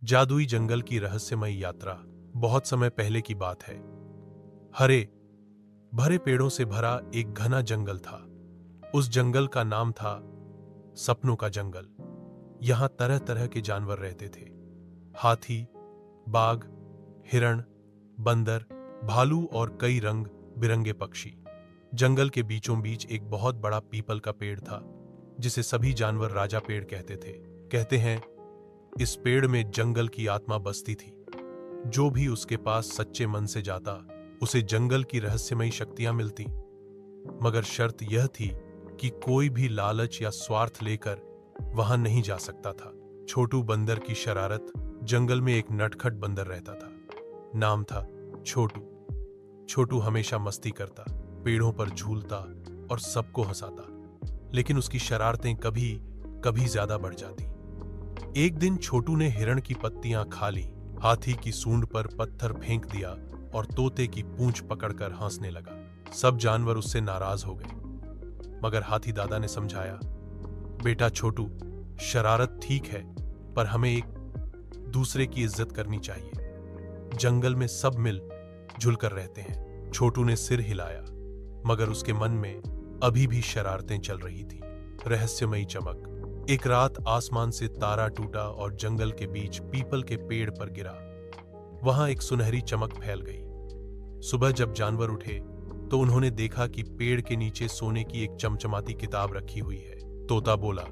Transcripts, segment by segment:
जादुई जंगल की रहस्यमयी यात्रा। बहुत समय पहले की बात है। हरे भरे पेड़ों से भरा एक घना जंगल था। उस जंगल का नाम था सपनों का जंगल। यहां तरह तरह के जानवर रहते थे। हाथी, बाघ, हिरण, बंदर, भालू और कई रंग बिरंगे पक्षी। जंगल के बीचों बीच एक बहुत बड़ा पीपल का पेड़ था, जिसे सभी जानवर राजा पेड़ कहते थे। कहते हैं, इस पेड़ में जंगल की आत्मा बसती थी। जो भी उसके पास सच्चे मन से जाता, उसे जंगल की रहस्यमयी शक्तियां मिलती। मगर शर्त यह थी कि कोई भी लालच या स्वार्थ लेकर वहां नहीं जा सकता था। छोटू बंदर की शरारत। जंगल में एक नटखट बंदर रहता था। नाम था छोटू। छोटू हमेशा मस्ती करता, पेड़ों पर झूलता और सबको हंसाता। लेकिन उसकी शरारतें कभी कभी ज्यादा बढ़ जाती। एक दिन छोटू ने हिरण की पत्तियां खा ली, हाथी की सूंड पर पत्थर फेंक दिया और तोते की पूंछ पकड़कर हंसने लगा। सब जानवर उससे नाराज हो गए। मगर हाथी दादा ने समझाया, बेटा छोटू, शरारत ठीक है, पर हमें एक दूसरे की इज्जत करनी चाहिए। जंगल में सब मिल जुलकर रहते हैं। छोटू ने सिर हिलाया, मगर उसके मन में अभी भी शरारतें चल रही थी। रहस्यमयी चमक। एक रात आसमान से तारा टूटा और जंगल के बीच पीपल के पेड़ पर गिरा। वहां एक सुनहरी चमक फैल गई। सुबह जब जानवर उठे तो उन्होंने देखा कि पेड़ के नीचे सोने की एक चमचमाती किताब रखी हुई है। तोता बोला,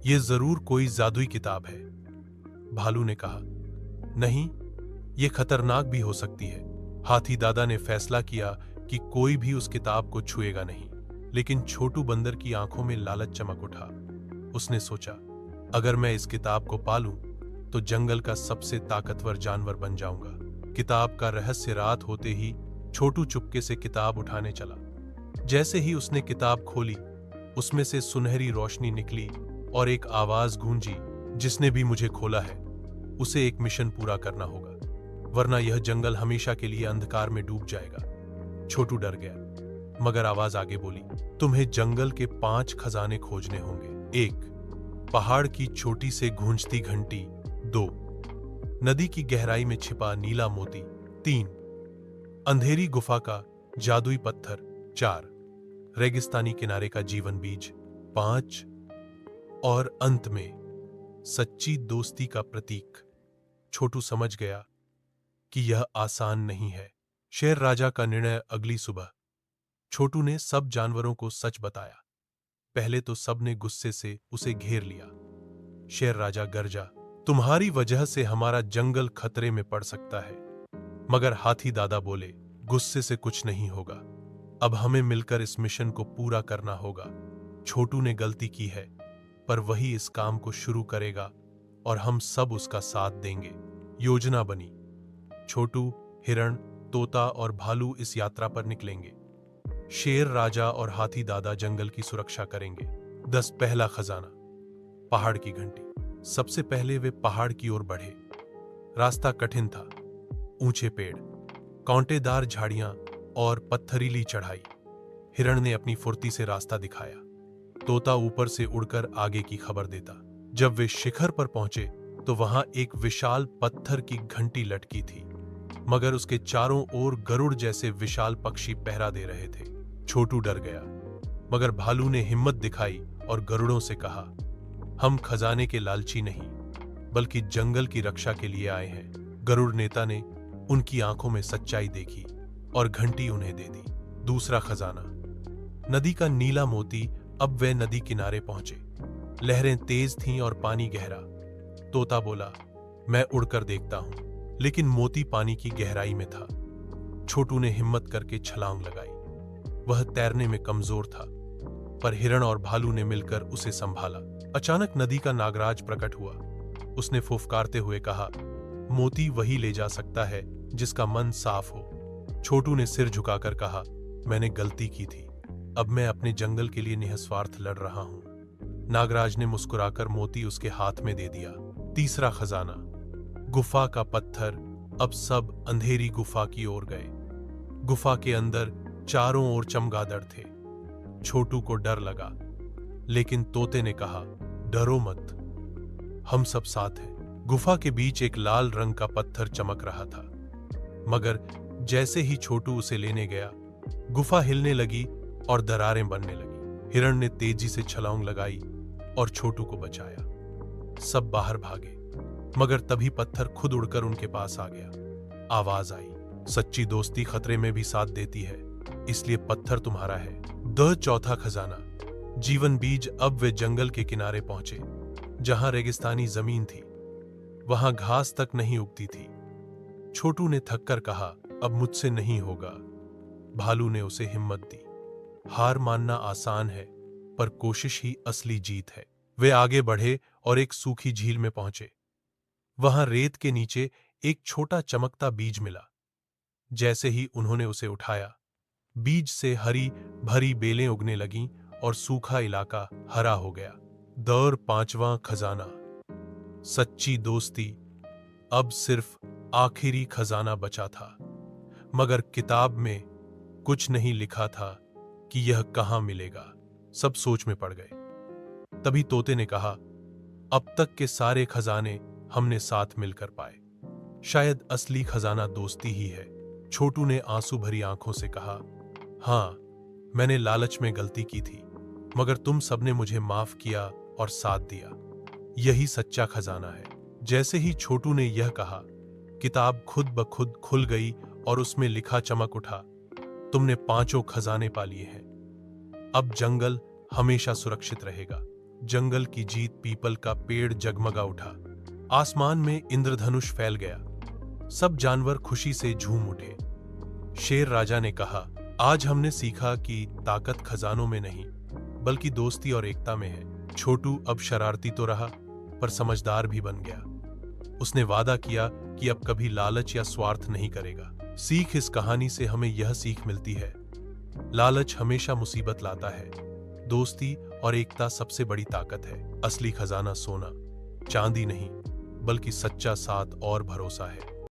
यह जरूर कोई जादुई किताब है। भालू ने कहा, नहीं, यह खतरनाक भी हो सकती है। हाथी दादा ने फैसला किया कि कोई भी उस किताब को छुएगा नहीं। लेकिन छोटू बंदर की आंखों में लालच चमक उठा। उसने सोचा, अगर मैं इस किताब को पालूं तो जंगल का सबसे ताकतवर जानवर बन जाऊंगा। किताब का रहस्य रात होते ही छोटू चुपके से किताब उठाने चला। जैसे ही उसने किताब खोली, उसमें से सुनहरी रोशनी निकली और एक आवाज गूंजी, जिसने भी मुझे खोला है उसे एक मिशन पूरा करना होगा, वरना यह जंगल हमेशा के लिए अंधकार में डूब जाएगा। छोटू डर गया, मगर आवाज आगे बोली, तुम्हें जंगल के 5 खजाने खोजने होंगे। 1. पहाड़ की चोटी से गूंजती घंटी। 2. नदी की गहराई में छिपा नीला मोती। 3. अंधेरी गुफा का जादुई पत्थर। 4. रेगिस्तानी किनारे का जीवन बीज। 5. और अंत में सच्ची दोस्ती का प्रतीक। छोटू समझ गया कि यह आसान नहीं है। शेर राजा का निर्णय। अगली सुबह छोटू ने सब जानवरों को सच बताया। पहले तो सबने गुस्से से उसे घेर लिया। शेर राजा गरजा, तुम्हारी वजह से हमारा जंगल खतरे में पड़ सकता है। मगर हाथी दादा बोले, गुस्से से कुछ नहीं होगा। अब हमें मिलकर इस मिशन को पूरा करना होगा। छोटू ने गलती की है, पर वही इस काम को शुरू करेगा और हम सब उसका साथ देंगे। योजना बनी। छोटू, हिरण, तोता और भालू इस यात्रा पर निकलेंगे। शेर राजा और हाथी दादा जंगल की सुरक्षा करेंगे। 10. पहला खजाना। पहाड़ की घंटी। सबसे पहले वे पहाड़ की ओर बढ़े। रास्ता कठिन था। ऊंचे पेड़, कांटेदार झाड़ियां और पत्थरीली चढ़ाई। हिरण ने अपनी फुर्ती से रास्ता दिखाया। तोता ऊपर से उड़कर आगे की खबर देता। जब वे शिखर पर पहुंचे तो वहां एक विशाल पत्थर की घंटी लटकी थी, मगर उसके चारों ओर गरुड़ जैसे विशाल पक्षी पहरा दे रहे थे। छोटू डर गया, मगर भालू ने हिम्मत दिखाई और गरुड़ों से कहा, हम खजाने के लालची नहीं, बल्कि जंगल की रक्षा के लिए आए हैं। गरुड़ नेता ने उनकी आंखों में सच्चाई देखी और घंटी उन्हें दे दी। दूसरा खजाना। नदी का नीला मोती। अब वे नदी किनारे पहुंचे। लहरें तेज थीं और पानी गहरा। तोता बोला, मैं उड़कर देखता हूं। लेकिन मोती पानी की गहराई में था। छोटू ने हिम्मत करके छलांग लगाई। वह तैरने में कमजोर था, पर हिरण और भालू ने मिलकर उसे संभाला। अचानक नदी का नागराज प्रकट हुआ। उसने फुफकारते हुए कहा, मोती वही ले जा सकता है जिसका मन साफ हो। छोटू ने सिर झुकाकर कहा, मैंने गलती की थी। अब मैं अपने जंगल के लिए निस्वार्थ लड़ रहा हूं। नागराज ने मुस्कुराकर मोती उसके हाथ में दे दिया। तीसरा खजाना। गुफा का पत्थर। अब सब अंधेरी गुफा की ओर गए। गुफा के अंदर चारों ओर चमगादड़ थे। छोटू को डर लगा, लेकिन तोते ने कहा, डरो मत, हम सब साथ हैं। गुफा के बीच एक लाल रंग का पत्थर चमक रहा था, मगर जैसे ही छोटू उसे लेने गया, गुफा हिलने लगी और दरारें बनने लगी। हिरण ने तेजी से छलांग लगाई और छोटू को बचाया। सब बाहर भागे, मगर तभी पत्थर खुद उड़कर उनके पास आ गया। आवाज आई, सच्ची दोस्ती खतरे में भी साथ देती है, इसलिए पत्थर तुम्हारा है। चौथा खजाना। जीवन बीज। अब वे जंगल के किनारे पहुंचे, जहां रेगिस्तानी जमीन थी, वहां घास तक नहीं उगती थी। छोटू ने थककर कहा, अब मुझसे नहीं होगा। भालू ने उसे हिम्मत दी। हार मानना आसान है, पर कोशिश ही असली जीत है। वे आगे बढ़े और एक सूखी झील में पहुंचे। वहां रेत के नीचे एक छोटा चमकता बीज मिला। जैसे ही उन्होंने उसे उठाया, बीज से हरी भरी बेलें उगने लगीं और सूखा इलाका हरा हो गया। पांचवां खजाना। सच्ची दोस्ती। अब सिर्फ आखिरी खजाना बचा था, मगर किताब में कुछ नहीं लिखा था कि यह कहां मिलेगा। सब सोच में पड़ गए। तभी तोते ने कहा, अब तक के सारे खजाने हमने साथ मिलकर पाए, शायद असली खजाना दोस्ती ही है। छोटू ने आंसू भरी आंखों से कहा, हाँ, मैंने लालच में गलती की थी, मगर तुम सबने मुझे माफ किया और साथ दिया। यही सच्चा खजाना है। जैसे ही छोटू ने यह कहा, किताब खुद ब खुद खुल गई और उसमें लिखा चमक उठा, तुमने 5 खजाने पा लिए हैं। अब जंगल हमेशा सुरक्षित रहेगा। जंगल की जीत। पीपल का पेड़ जगमगा उठा। आसमान में इंद्रधनुष फैल गया। सब जानवर खुशी से झूम उठे। शेर राजा ने कहा, आज हमने सीखा कि ताकत खजानों में नहीं, बल्कि दोस्ती और एकता में है। छोटू अब शरारती तो रहा, पर समझदार भी बन गया। उसने वादा किया कि अब कभी लालच या स्वार्थ नहीं करेगा। सीख। इस कहानी से हमें यह सीख मिलती है, लालच हमेशा मुसीबत लाता है, दोस्ती और एकता सबसे बड़ी ताकत है। असली खजाना सोना चांदी नहीं, बल्कि सच्चा साथ और भरोसा है।